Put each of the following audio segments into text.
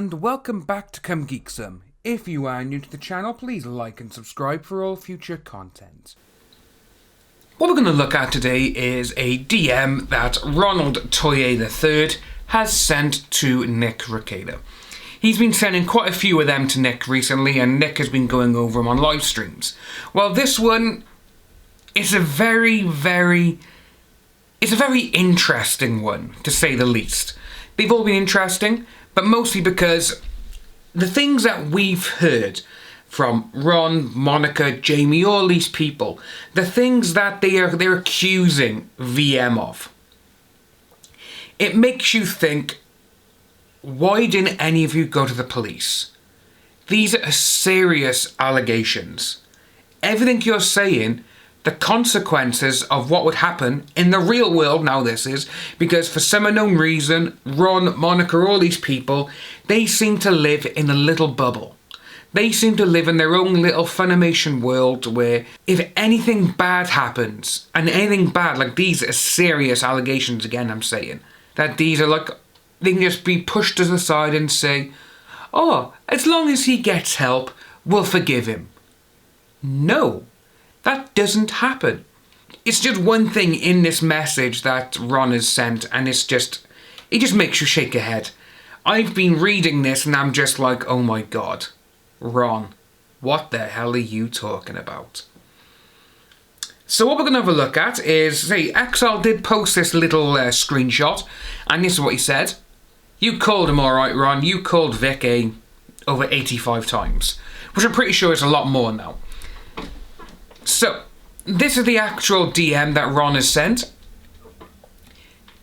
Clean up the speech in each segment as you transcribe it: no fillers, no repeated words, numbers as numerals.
and welcome back to Come Geek Some. If you are new to the channel, please like and subscribe for all future content. What we're going to look at today is a DM that Ronald Toye III has sent to Nick Rekieta. He's been sending quite a few of them to Nick recently, and Nick has been going over them on live streams. Well, this one is a very interesting one, to say the least. They've all been interesting, but mostly because the things that we've heard from Ron, Monica, Jamie, all these people, the things that they're accusing VM of, it makes you think, why didn't any of you go to the police? These are serious allegations. Everything you're saying, the consequences of what would happen in the real world, now this is, because for some unknown reason, Ron, Monica, all these people, they seem to live in a little bubble. They seem to live in their own little Funimation world where if anything bad happens, and anything bad, like these are serious allegations again I'm saying, that these are like, they can just be pushed to the side and say, oh, as long as he gets help, we'll forgive him. No, that doesn't happen. It's just one thing in this message that Ron has sent, and it just makes you shake your head. I've been reading this and I'm just like, oh my god, Ron, what the hell are you talking about? So what we're going to have a look at is, say, Exile did post this little screenshot, and this is what he said. You called him alright, Ron. You called Vic over 85 times, which I'm pretty sure is a lot more now. So, this is the actual DM that Ron has sent.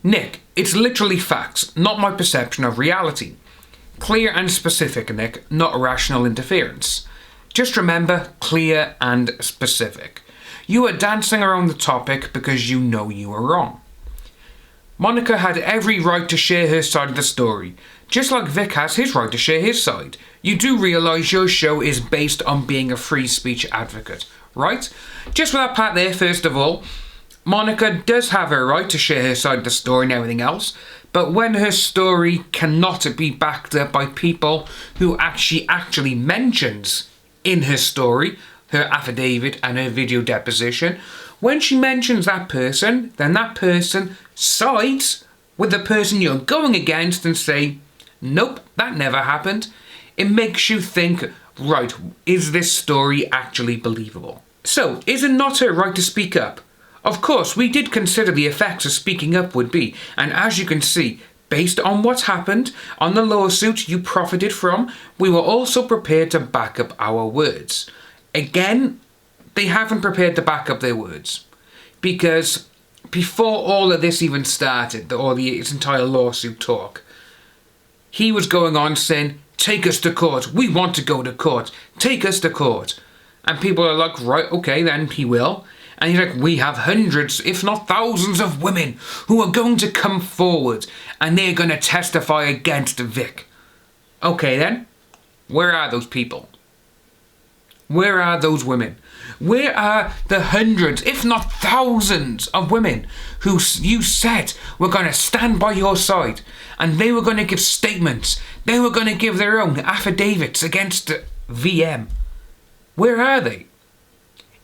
Nick, it's literally facts, not my perception of reality. Clear and specific, Nick, not irrational interference. Just remember, clear and specific. You are dancing around the topic because you know you are wrong. Monica had every right to share her side of the story, just like Vic has his right to share his side. You do realise your show is based on being a free speech advocate, right? Just for that part there, first of all, Monica does have her right to share her side of the story and everything else, but when her story cannot be backed up by people who actually mentions in her story, her affidavit and her video deposition, when she mentions that person, then that person sides with the person you're going against and say, nope, that never happened. It makes you think, right, is this story actually believable? So, is it not her right to speak up? Of course, we did consider the effects of speaking up would be, and as you can see, based on what's happened, on the lawsuit you profited from, we were also prepared to back up our words. Again, they haven't prepared to back up their words. Because before all of this even started, this entire lawsuit talk, he was going on saying, take us to court, we want to go to court, take us to court. And people are like, right, okay, then he will. And he's like, we have hundreds, if not thousands of women who are going to come forward and they're going to testify against Vic. Okay then, where are those people? Where are those women? Where are the hundreds, if not thousands of women who you said were going to stand by your side and they were going to give statements, they were going to give their own affidavits against VM? Where are they?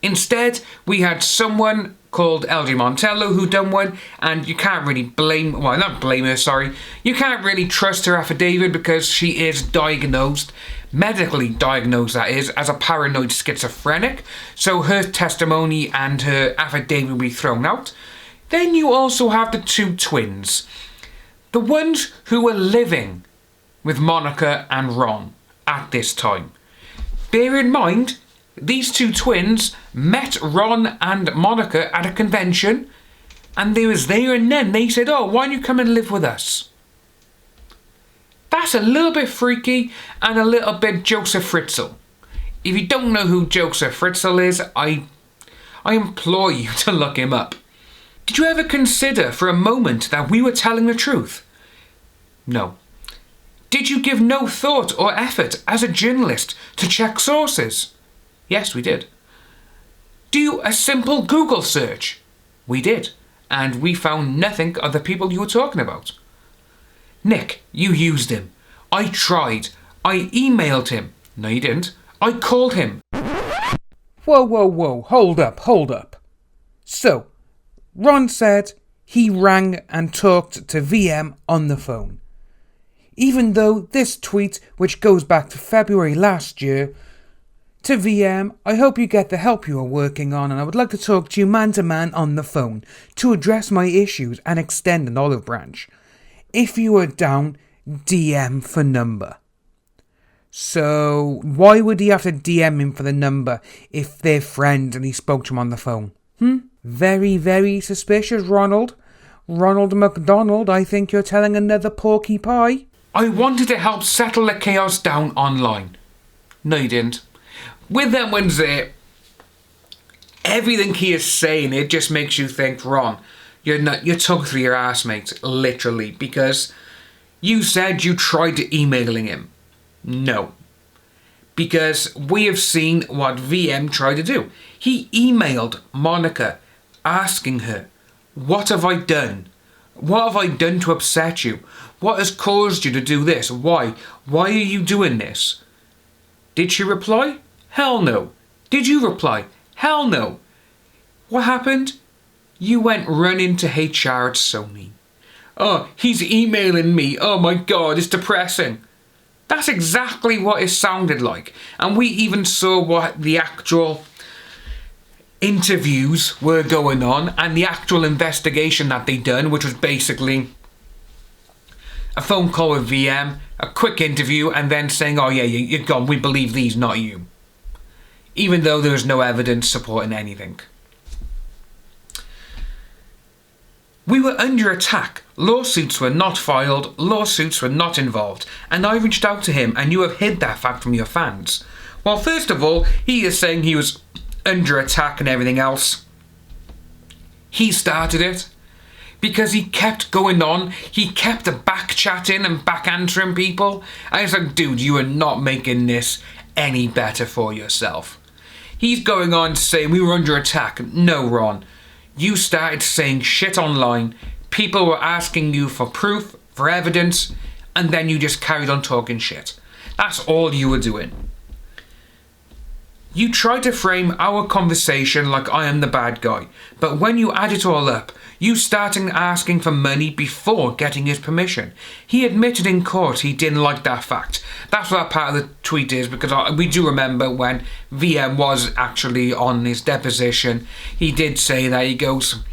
Instead, we had someone called LG Montello who done one, and you can't really blame, well, not blame her, sorry. You can't really trust her affidavit because she is diagnosed, medically diagnosed that is, as a paranoid schizophrenic, so her testimony and her affidavit will be thrown out. Then you also have the two twins, the ones who were living with Monica and Ron at this time. Bear in mind, these two twins met Ron and Monica at a convention, and they was there, and then they said, oh, why don't you come and live with us? That's a little bit freaky and a little bit Joseph Fritzl. If you don't know who Joseph Fritzl is, I implore you to look him up. Did you ever consider for a moment that we were telling the truth? No. Did you give no thought or effort as a journalist to check sources? Yes, we did. Do a simple Google search. We did. And we found nothing of the people you were talking about. Nick, you used him. I tried. I emailed him. No, you didn't. I called him. Whoa, hold up. So, Ron said he rang and talked to VM on the phone. Even though this tweet, which goes back to February last year, to VM, I hope you get the help you are working on, and I would like to talk to you man to man on the phone to address my issues and extend an olive branch. If you are down, DM for number. So, why would he have to DM him for the number if they're friends and he spoke to him on the phone? Very, very suspicious, Ronald. Ronald McDonald, I think you're telling another porky pie. I wanted to help settle the chaos down online. No, you didn't. With them ones there, everything he is saying, it just makes you think, Ron, you're tugged through your ass, mate, literally, because you said you tried emailing him. No. Because we have seen what VM tried to do. He emailed Monica asking her, what have I done? What have I done to upset you? What has caused you to do this? Why? Why are you doing this? Did she reply? Hell no. Did you reply? Hell no. What happened? You went running to HR at Sony. Oh, he's emailing me. Oh my God, it's depressing. That's exactly what it sounded like. And we even saw what the actual interviews were going on and the actual investigation that they done, which was basically a phone call with VM, a quick interview, and then saying, oh yeah, you're gone, we believe these, not you. Even though there was no evidence supporting anything. We were under attack. Lawsuits were not filed, lawsuits were not involved, and I reached out to him and you have hid that fact from your fans. Well, first of all, he is saying he was under attack and everything else. He started it. Because he kept going on, he kept back chatting and back answering people. I was like, dude, you are not making this any better for yourself. He's going on saying we were under attack. No, Ron. You started saying shit online. People were asking you for proof, for evidence, and then you just carried on talking shit. That's all you were doing. You tried to frame our conversation like I am the bad guy, but when you add it all up, you started asking for money before getting his permission. He admitted in court he didn't like that fact. That's what that part of the tweet is, because we do remember when VM was actually on his deposition, he did say that, he goes,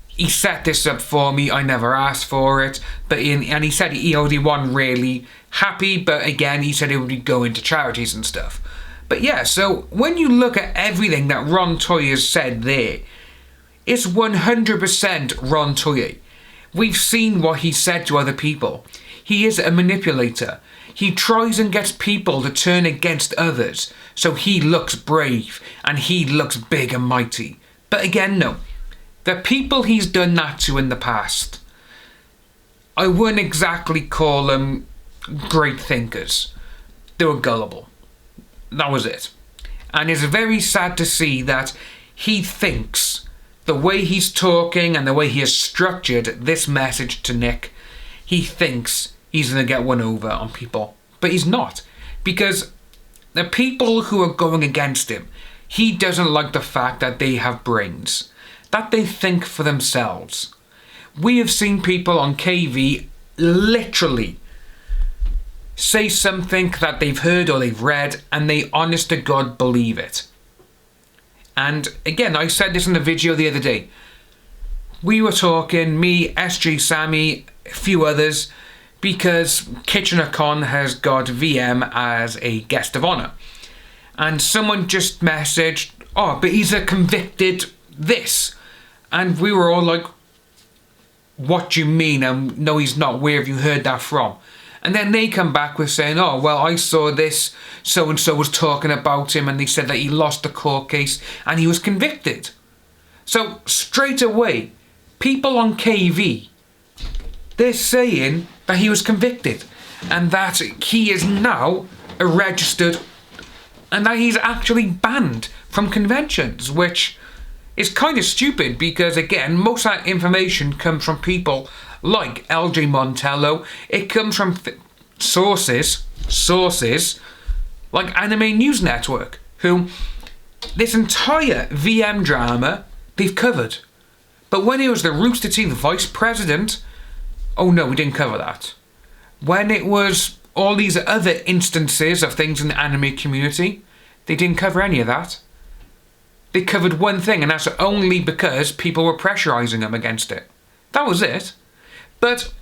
he set this up for me, I never asked for it, and he said he wasn't really happy, but again, he said it would be going to charities and stuff. But yeah, so when you look at everything that Ron Toye has said there, it's 100% Ron Toye. We've seen what he said to other people. He is a manipulator. He tries and gets people to turn against others, so he looks brave and he looks big and mighty. But again, no. The people he's done that to in the past, I wouldn't exactly call them great thinkers. They were gullible. That was it. And it's very sad to see that he thinks the way he's talking and the way he has structured this message to Nick, he thinks he's going to get one over on people. But he's not. Because the people who are going against him, he doesn't like the fact that they have brains, that they think for themselves. We have seen people on KV literally say something that they've heard or they've read and they honest to God believe it. And again, I said this in the video the other day. We were talking, me, SG Sammy, a few others, because Kitchener-Con has got VM as a guest of honour. And someone just messaged, oh, but he's a convicted this. And we were all like, what do you mean? And no, he's not. Where have you heard that from? And then they come back with saying, oh, well, I saw this, so-and-so was talking about him, and they said that he lost the court case and he was convicted. So, straight away, people on KV, they're saying that he was convicted and that he is now a registered, and that he's actually banned from conventions, which is kind of stupid because, again, most of that information comes from people like LJ Montello. It comes from sources like Anime News Network, who this entire VM drama they've covered. But when it was the Rooster Teeth vice president, oh no, we didn't cover that. When it was all these other instances of things in the anime community, they didn't cover any of that. They covered one thing, and that's only because people were pressurising them against it. That was it. But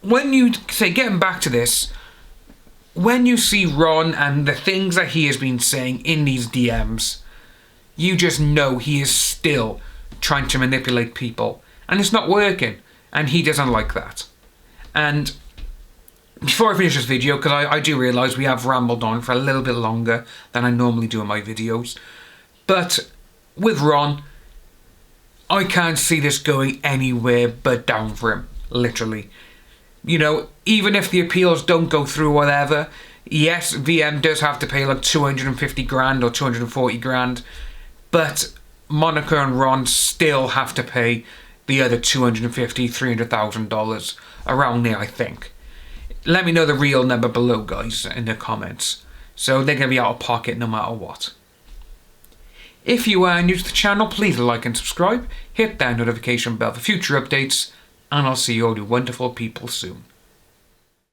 when you say, getting back to this, when you see Ron and the things that he has been saying in these DMs, you just know he is still trying to manipulate people. And it's not working. And he doesn't like that. And before I finish this video, because I do realise we have rambled on for a little bit longer than I normally do in my videos. But with Ron, I can't see this going anywhere but down for him. Literally. You know, even if the appeals don't go through, whatever, yes, VM does have to pay like 250 grand or 240 grand, but Monica and Ron still have to pay the other $250,000, $300,000, around there, I think. Let me know the real number below, guys, in the comments. So they're going to be out of pocket no matter what. If you are new to the channel, please like and subscribe, hit that notification bell for future updates, and I'll see you all you wonderful people soon.